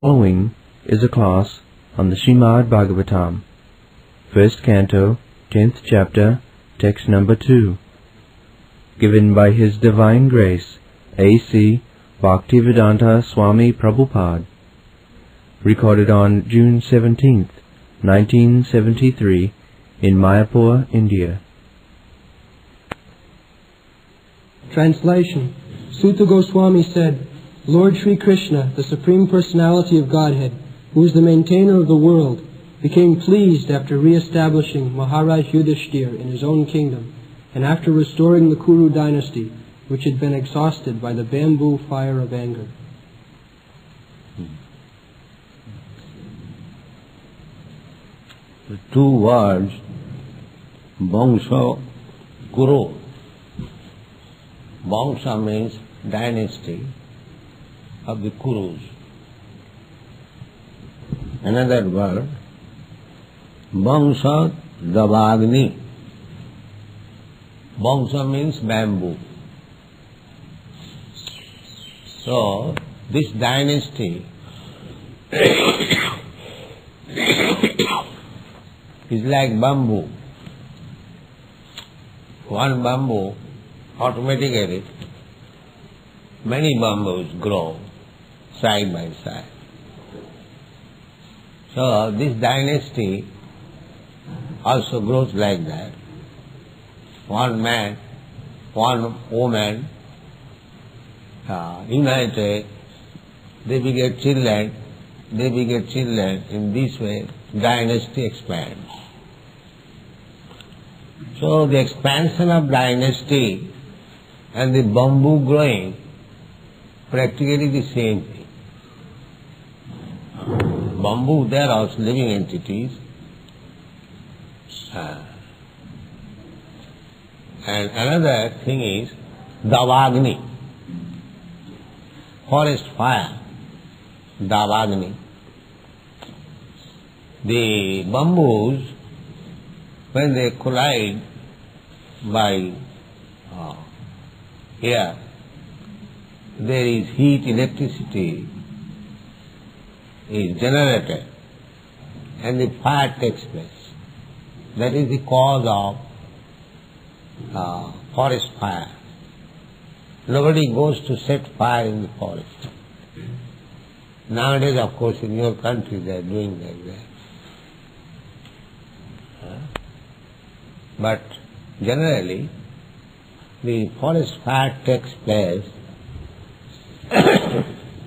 Following is a class on the Srimad Bhagavatam, first canto, 10th chapter, text number 2, given by His Divine Grace, A.C. Bhaktivedanta Swami Prabhupada, recorded on June 17th, 1973, in Mayapur, India. Translation. Suta Gosvami said, Lord Sri Krsna, the Supreme Personality of Godhead, who is the maintainer of the world, became pleased after re-establishing Maharaja Yudhisthira in his own kingdom, and after restoring the Kuru dynasty, which had been exhausted by the bamboo fire of anger. The two words, Vangsha, Kuru. Vangsha means dynasty of the Kurus. Another word, Vangsha Davagni. Vangsha means bamboo. So, this dynasty is like bamboo. One bamboo, automatically, many bamboos grow side by side. So this dynasty also grows like that. One man, one woman, united, they beget children, in this way dynasty expands. So the expansion of dynasty and the bamboo growing, practically the same thing. Bamboo, they are also living entities. And another thing is Davagni, forest fire, Davagni. The bamboos, when they collide by air, there is heat, electricity is generated and the fire takes place. That is the cause of forest fire. Nobody goes to set fire in the forest. Nowadays, of course, in your country they are doing like that. But generally, the forest fire takes place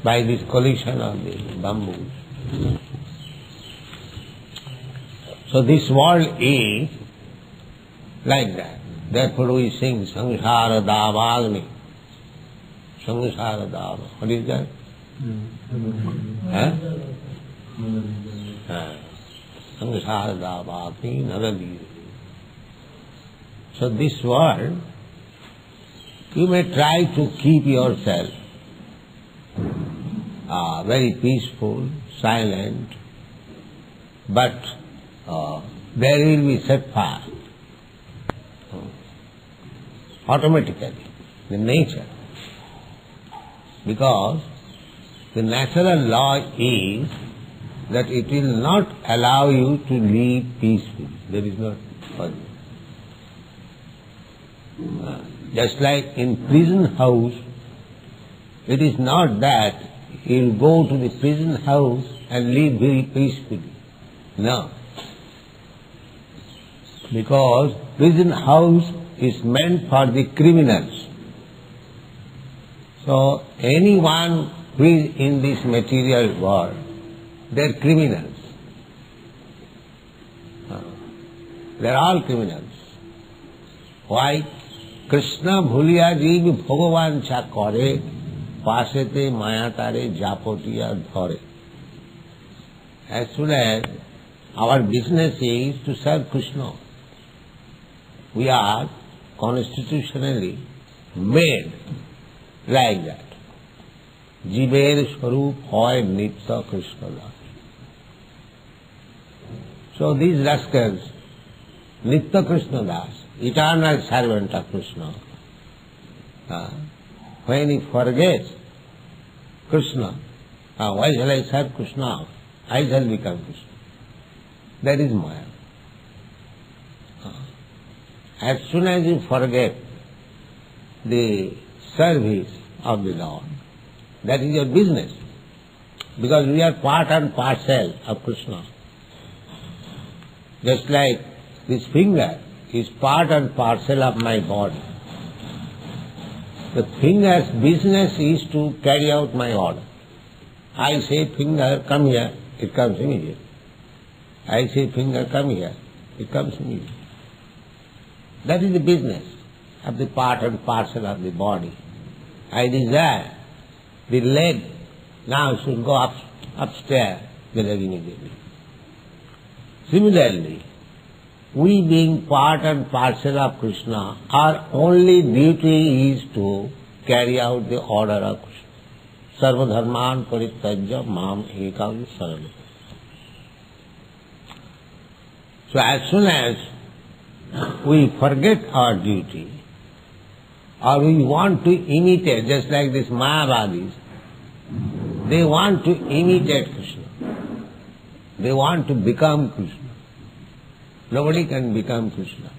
by this collision of the bamboos. So this world is like that. Therefore we sing Samsara Davagni. Samsara Dava. What is that? Samsara Davagni Navadi. So this world, you may try to keep yourself very peaceful, silent, but there will be set fire automatically, the nature. Because the natural law is that it will not allow you to live peacefully. There is not fun. Just like in prison house, it is not that you go to the prison house and live very peacefully. No. Because prison house is meant for the criminals. So anyone who is in this material world, they are criminals. They are all criminals. Why? Krishna bhuliya jeev bhagavan cha kare, pasete mayatare japotiya dhare. As soon as our business is to serve Krishna, we are constitutionally made like that. Jiver Swarup hoy Nitya Krishna Das. So these rascals, Nitya Krishna Das, eternal servant of Krishna, when he forgets Krishna, Why shall I serve Krishna? I shall become Krishna. That is Maya. As soon as you forget the service of the Lord, that is your business. Because we are part and parcel of Krishna. Just like this finger is part and parcel of my body. The finger's business is to carry out my order. I say, finger, come here, it comes immediately. I say, finger, come here, it comes immediately. That is the business of the part and parcel of the body. I desire the leg now should go upstairs, the leg immediately. Similarly, we being part and parcel of Krishna, our only duty is to carry out the order of Krishna. Sarva dharman parityajya mam ekam saranam. So as soon as we forget our duty, or we want to imitate, just like these Mayavadis, they want to imitate Krishna. They want to become Krishna. Nobody can become Krishna.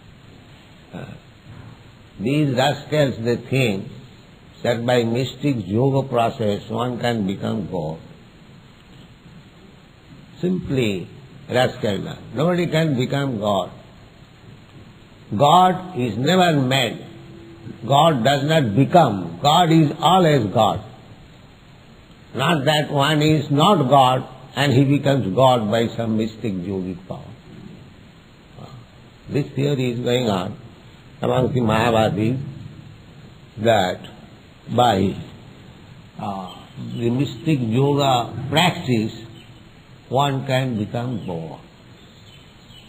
These rascals, they think that by mystic yoga process one can become God. Simply rascal. Nobody can become God. God is never made. God does not become. God is always God. Not that one is not God and he becomes God by some mystic yogic power. This theory is going on among the Mayavadis that by the mystic yoga practice one can become God.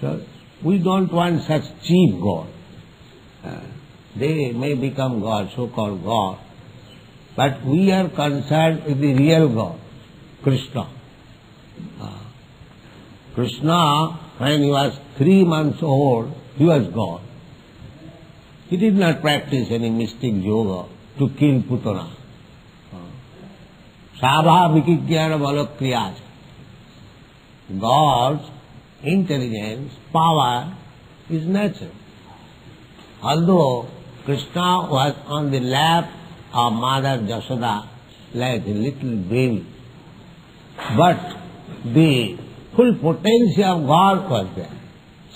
So we don't want such cheap God. They may become God, so-called God, but we are concerned with the real God, Krishna. Krishna, when he was 3 months old, he was God. He did not practice any mystic yoga to kill Putana. Sabha vikigyana balakriyas. God's intelligence, power is natural. Although Krishna was on the lap of Mother Jasoda like a little baby, but the full potential of God was there.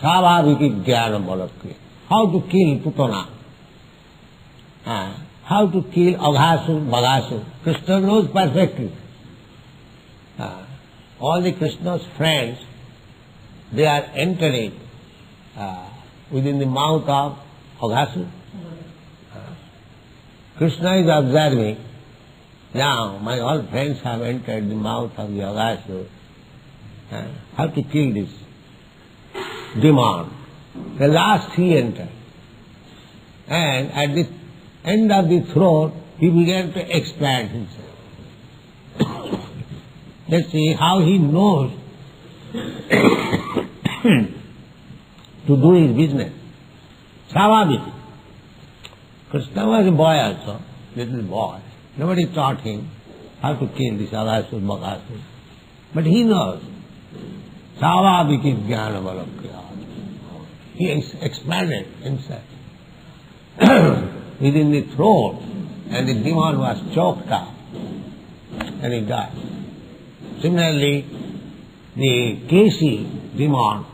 Savabhiki jnana balakriya. How to kill Putana. How to kill Aghasur, Bhagasur. Krishna knows perfectly. All the Krishna's friends, they are entering within the mouth of Aghasur. Krishna is observing, now my all friends have entered the mouth of the Aghasur. How to kill this demon. The last he entered. And at the end of the throat, he began to expand himself. Let's see how he knows to do his business. Savabhiti. Krishna was a boy also, little boy. Nobody taught him how to kill this Aghasur, Bhagasur. But he knows. Savabhiki jnana balakriya. He expanded himself within the throat, and the demon was choked up, and he died. Similarly, the Kesi demon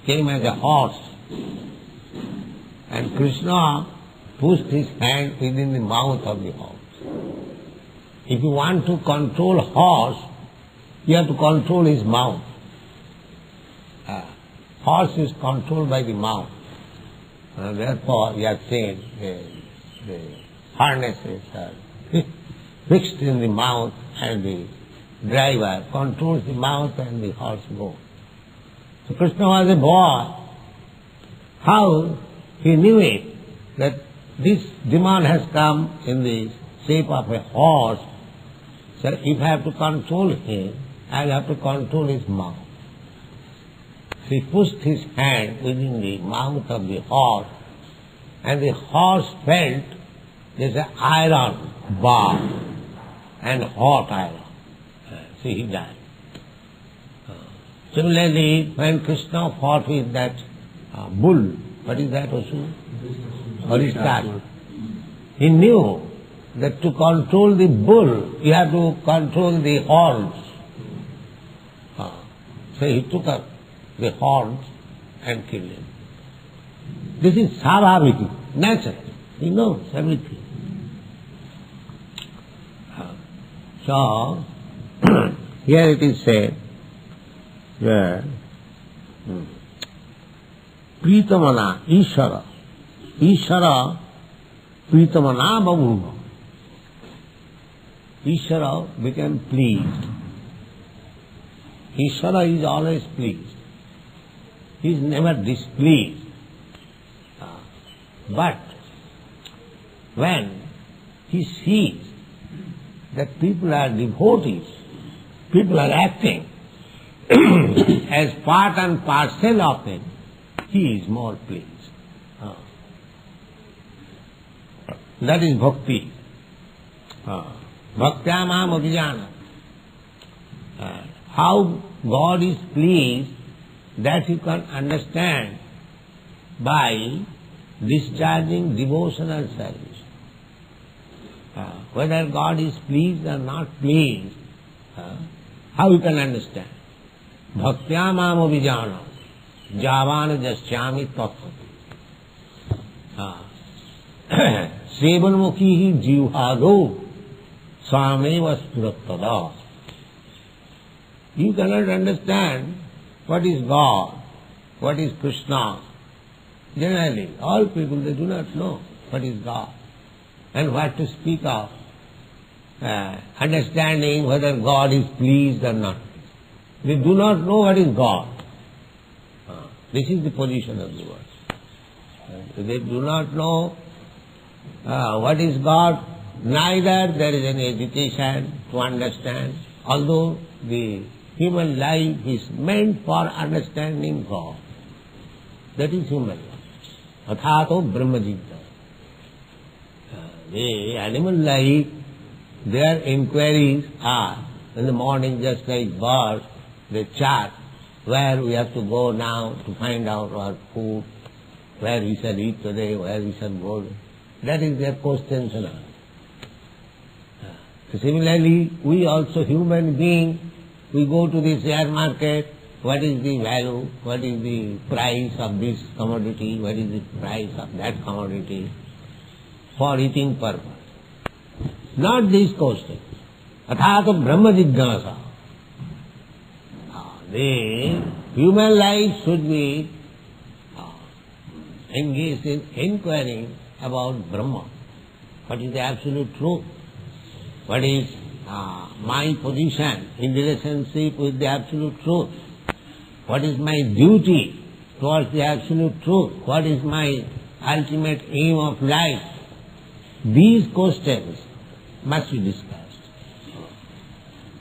came as a horse, and Krishna pushed his hand within the mouth of the horse. If you want to control horse, you have to control his mouth. Horse is controlled by the mouth. Therefore, you have seen the harnesses are fixed in the mouth, and the driver controls the mouth and the horse goes. So Krishna was a boy. How he knew it, that this demon has come in the shape of a horse. So if I have to control him, I'll have to control his mouth. He pushed his hand within the mouth of the horse, and the horse felt there's an iron bar and hot iron. So he died. Similarly, when Krishna fought with that bull, what is that also? Horistat. He knew that to control the bull, you have to control the horns. So he took up the horns and killed him. This is Savaviki, natural. He knows everything. So, here it is said, Pritamana, Ishara. Ishara, Pritamana Babuva. Ishara became pleased. Ishara is always pleased. He is never displeased. But when he sees that people are devotees, people are acting as part and parcel of him, he is more pleased. That is bhakti. Bhaktyamam abhijana. How God is pleased, that you can understand by discharging devotional service. Whether God is pleased or not pleased, how you can understand? Bhaktyamam abhijana. Javana jasyami tattvati. Sevanmukhi jivhado sameva spurattada. You cannot understand what is God, what is Krishna. Generally, all people, they do not know what is God and what to speak of understanding whether God is pleased or not. They do not know what is God. This is the position of the world. They do not know what is God, neither there is any education to understand, although the human life is meant for understanding God. That is human life. Athato Brahma Jigna. The animal life, their inquiries are, in the morning just like birds, they chart where we have to go now to find out our food, where we shall eat today, where we shall go. That is their questions and answers. Similarly, we also human beings, we go to the share market, what is the value, what is the price of this commodity, what is the price of that commodity, for eating purpose. Not these questions. Athato Brahma Jignasa. The human life should be engaged in inquiring about Brahma. What is the absolute truth? What is my position in relationship with the absolute truth? What is my duty towards the absolute truth? What is my ultimate aim of life? These questions must be discussed.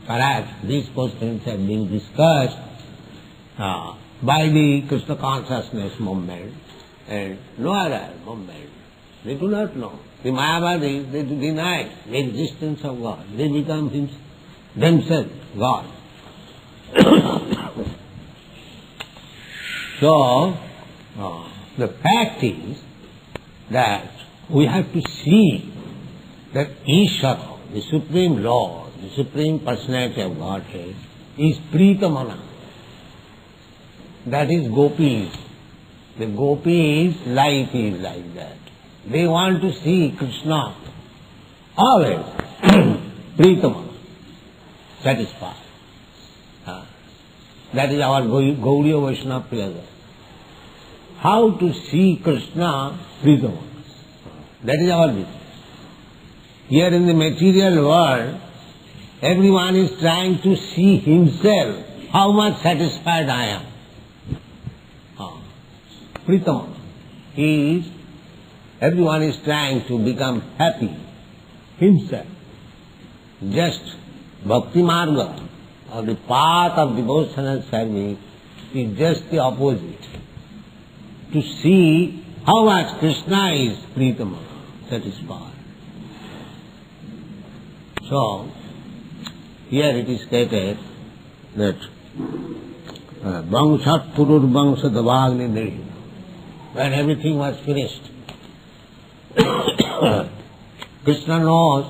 Perhaps these questions have been discussed by the Krishna consciousness movement and no other movement. They do not know. The Mayavadis, they deny the existence of God. They become themselves God. So, the fact is that we have to see that Ishvara, the Supreme Lord, the Supreme Personality of Godhead, is Pritamana. That is gopis. The gopis' life is like that. They want to see Krishna always Pritamana, satisfied. That is our Gaudiya Vaishnava pleasure. How to see Krishna Pritamana. That is our business. Here in the material world, everyone is trying to see himself, how much satisfied I am. Pritamana. Everyone is trying to become happy himself. Just Bhakti Marga, or the path of devotional service, is just the opposite. To see how much Krishna is Pritamana, satisfied. So, here it is stated that Vangshat Purur Vangsha Davagni Niri. When everything was finished, Krishna knows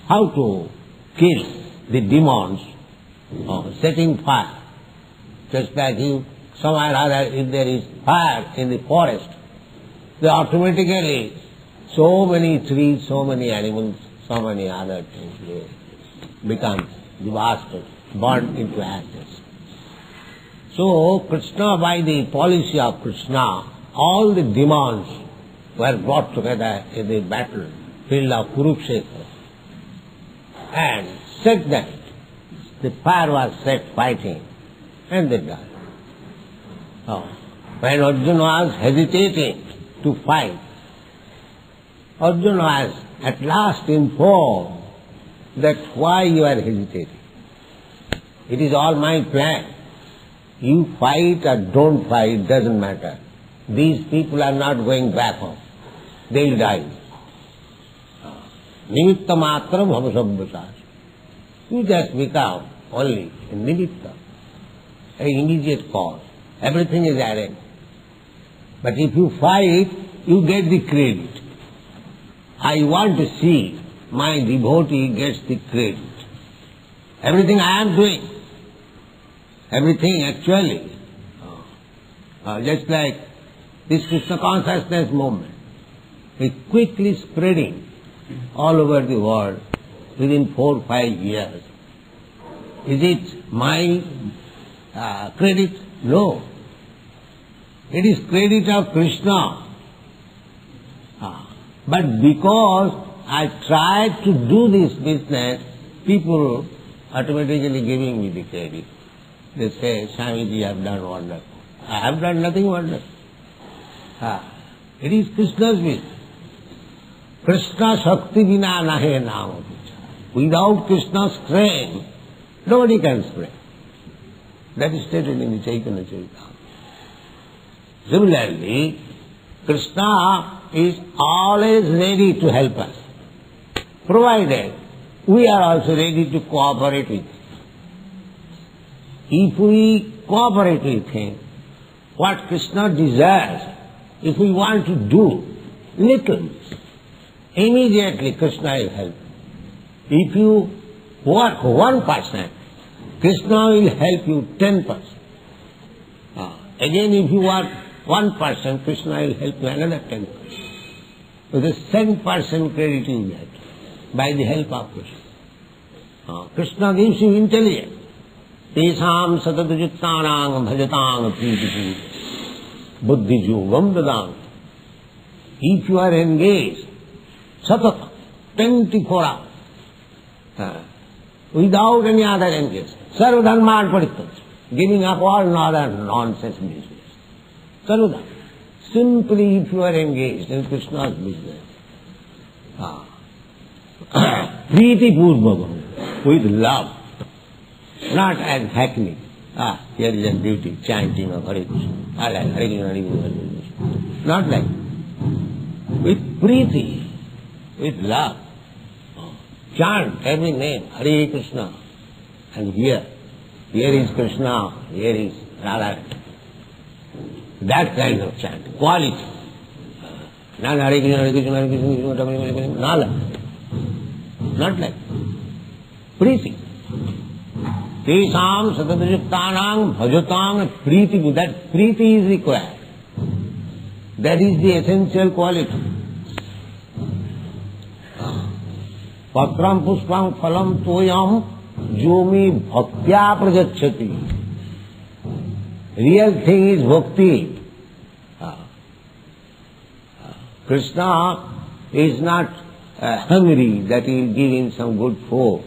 how to kill the demons, setting fire. Just like somewhere or other, if there is fire in the forest, then automatically so many trees, so many animals, so many other things will become devastated, burned into ashes. So Krishna, by the policy of Krishna, all the demons were brought together in the battlefield of Kurukshetra and set them. The fire was set fighting and they died. When Arjuna was hesitating to fight, Arjuna was at last informed that why you are hesitating. It is all my plan. You fight or don't fight, doesn't matter. These people are not going back home. They will die. Nimitta matra bhavasabbhasas. You just become only a nimitta, an immediate cause. Everything is arranged. But if you fight, you get the credit. I want to see my devotee gets the credit. Everything I am doing, everything actually, just like this Krishna consciousness movement is quickly spreading all over the world within 4 or 5 years. Is it my credit? No. It is credit of Krishna. But because I tried to do this business, people automatically giving me the credit. They say, Swamiji, you have done wonderful. I have done nothing wonderful. It is Krishna's will. Krishna Shakti Vina Nahe Nama. Without Krishna's strength, nobody can spread. That is stated in the Chaitanya Charitamrita. Similarly, Krishna is always ready to help us, provided we are also ready to cooperate with him. If we cooperate with him, what Krishna desires, if we want to do little, immediately Krishna will help. If you work 1%, Krishna will help you 10%. Again, if you work 1%, Krishna will help you another 10%. So the 10% credit you get by the help of Krishna. Krishna gives you intelligence. Tesam satadujittanang bhajatāng prīti buddhi yogam dadāng. If you are engaged, satata, 24 hours, without any other engagement, sarvadharman parityaja, giving up all other nonsense business. Sarvadharma. Simply if you are engaged in Krishna's business, prīti pūrbhagam, with love, not as hackney. Here is a duty, chanting of Hare Krishna. Hare Krishna, Hare Krishna, Hare Krishna. Not like. With prīti, with love. Chant every name, Hare Krishna. And here is Krishna, here is Radha. That kind of chant, quality. Not Hare Krishna, Hare Krishna, Hare Krishna, Hare Krishna, not like. Prīti. Tesam satadajuktanang bhajatāng prīti. That prīti is required. That is the essential quality. Patram puspam phalam toyam jomi bhaktya prajacchati. Real thing is bhakti. Krishna is not hungry that he will give him some good food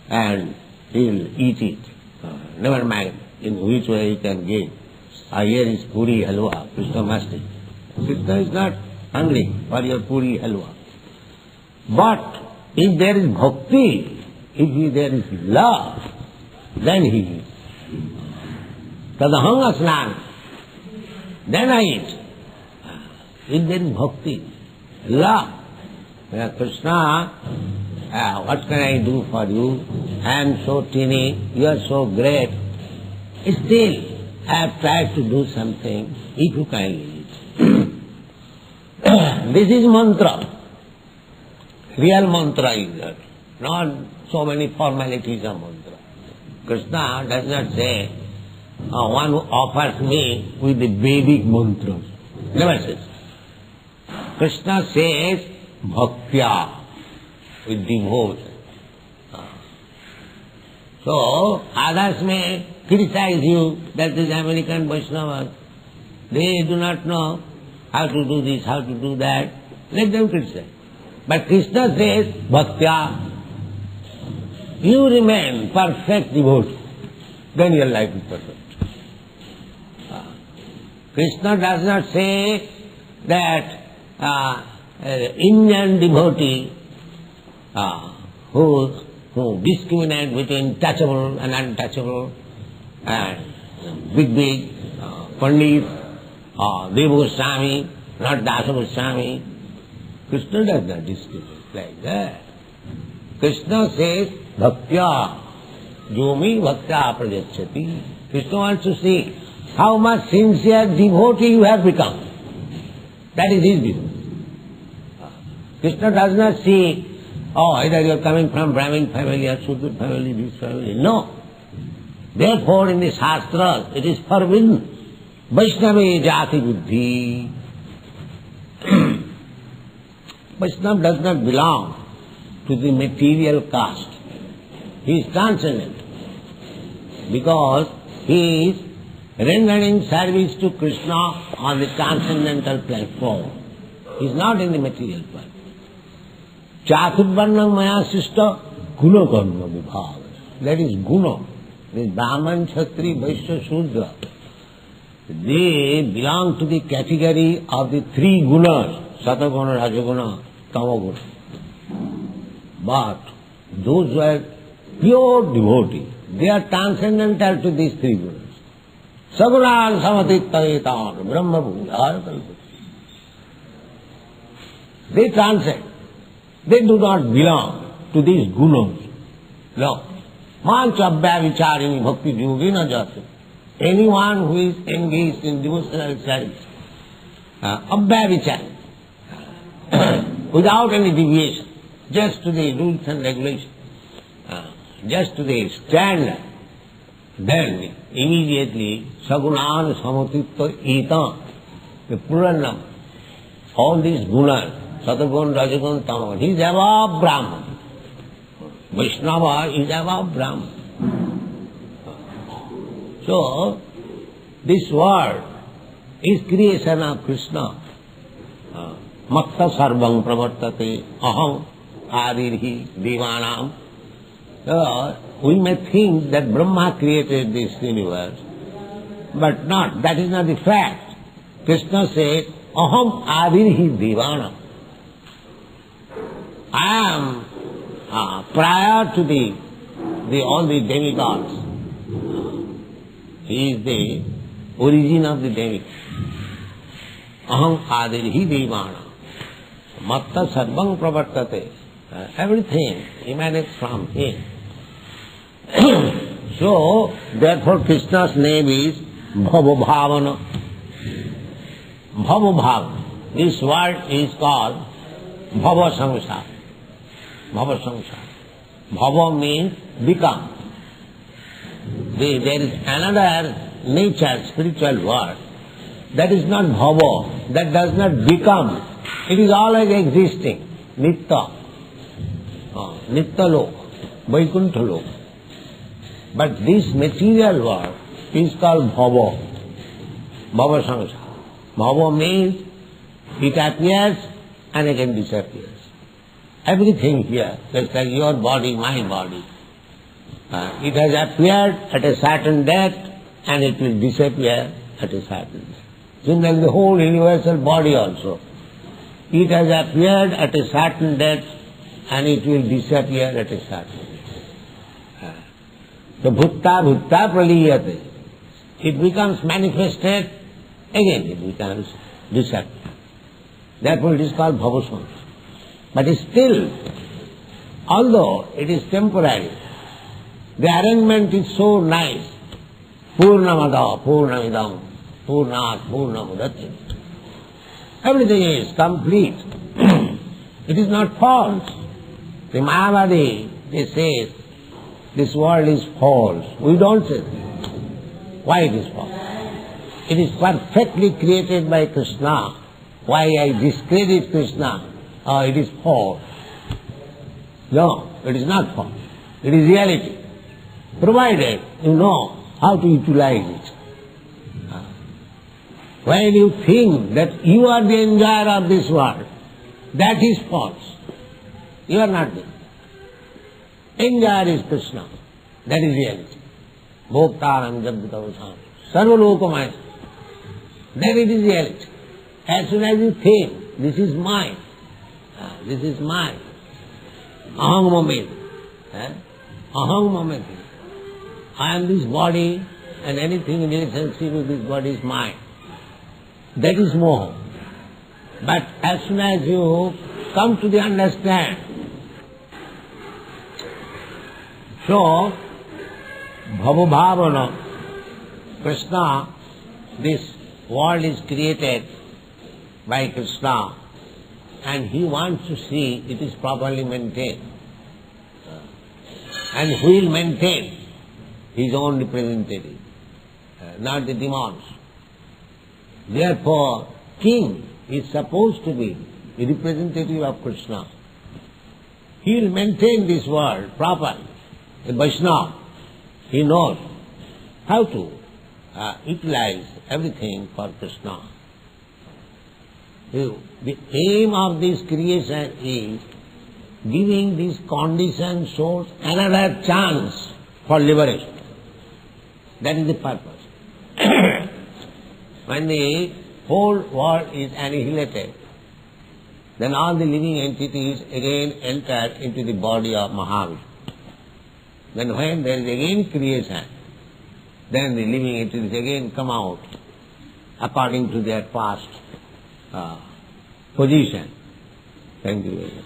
and he will eat it. Never mind in which way he can give. Here is puri halwa, Krishna must eat. Krishna is not hungry for your puri halwa. But if there is bhakti, if there is love, then he eats. Tadaham asnan, then I eat. If there is bhakti, love, Krishna what can I do for you? I am so teeny, you are so great. Still, I have tried to do something, if you kindly. This is mantra. Real mantra is that, not so many formalities of mantra. Krishna does not say, one who offers me with the Vedic mantras. Never says. Krishna says, bhaktya, with devotion. So, others may criticize you that these American Vaishnavas, they do not know how to do this, how to do that. Let them criticize. But Krishna says, bhaktya, you remain perfect devotee, then your life is perfect. Krishna does not say that Indian devotee who discriminate between touchable and untouchable, and big Pandit, Deva Goswami, not Dasa Goswami. Krishna does not discriminate like that. Krishna says, bhaktya, jomi bhaktya prajachati. Krishna wants to see how much sincere devotee you have become. That is his business. Krishna does not see, either you are coming from Brahmin family or Sudra family, this family. No. Therefore, in the Shastras, it is forbidden. Vaishnava jati buddhi. Vaishnava does not belong to the material caste. He is transcendent. Because he is rendering service to Krishna on the transcendental platform. He is not in the material platform. Chaturvarnam maya sishta guna karma vibhav. That is guna. The Brahman, Kshatri, Vaishya, Shudra. They belong to the category of the three gunas, Sataguna, Rajaguna, Tamaguna. But those who are pure devotees, they are transcendental to these three gunas. Sagunan samatittayetan brahma bhujara kalpati. They transcend. They do not belong to these gunas. No. Mancha abhya vicharini bhakti yogina jati. Anyone who is engaged in devotional service, abhya vicharini, without any deviation, just to the rules and regulations, just to the standard, then immediately sagunan samatitta etam, the plural number, all these gunas, Satagun, Rajagun, Tamagun, he is above Brahman. Vaishnava is above Brahman. So, this world is creation of Krishna. Matta sarvang pravartate aham adirhi divanam. We may think that Brahma created this universe, but not. That is not the fact. Krishna said, aham adirhi divanam. I am prior to all the demigods. He is the origin of the demigods. Aham adirhi devana. Matta sarvang pravartate. Everything emanates from him. So, therefore Krishna's name is Bhava-bhavana. Bhava-bhavana. This word is called Bhava-samsara. Bhava-samsara. Bhava means become. There is another nature, spiritual word, that is not bhava, that does not become. It is always existing. Nitya. Nitya lok, Vaikuntha lok. But this material world is called bhava. Bhava samsara. Bhava means it appears and again disappears. Everything here, just like your body, my body, it has appeared at a certain date and it will disappear at a certain date. Similarly, the whole universal body also. It has appeared at a certain date and it will disappear at a certain date. So, bhutta praliyate. It becomes manifested, again it becomes disappeared. Therefore, it is called bhava samsara. But still, although it is temporary, the arrangement is so nice. Purnamada, Purnamidam, Purnat, Purnamudati. Everything is complete. It is not false. The Mayavadi, they say, this world is false. We don't say that. Why it is false? It is perfectly created by Krishna. Why I discredit Krishna? It is false. No, it is not false. It is reality. Provided you know how to utilize it. When you think that you are the enjoyer of this world, that is false. You are not there. Enjoyer is Krishna. That is reality. Bhoktaram jabditavasam. Sarvalokamaya. Then it is reality. As soon as you think, this is mine. This is mine. Aham mameti. Aham mameti. I am this body and anything in relationship with this body is mine. That is moha. But as soon as you come to the understand, so bhavabhavana, Krishna, this world is created by Krishna and he wants to see it is properly maintained. And he will maintain his own representative, not the demons. Therefore, king is supposed to be the representative of Krishna. He will maintain this world properly. The Vaishnava, he knows how to utilize everything for Krishna. The aim of this creation is giving these conditioned souls another chance for liberation. That is the purpose. When the whole world is annihilated, then all the living entities again enter into the body of Mahavishnu. Then when there is again creation, then the living entities again come out according to their past position. Thank you very much.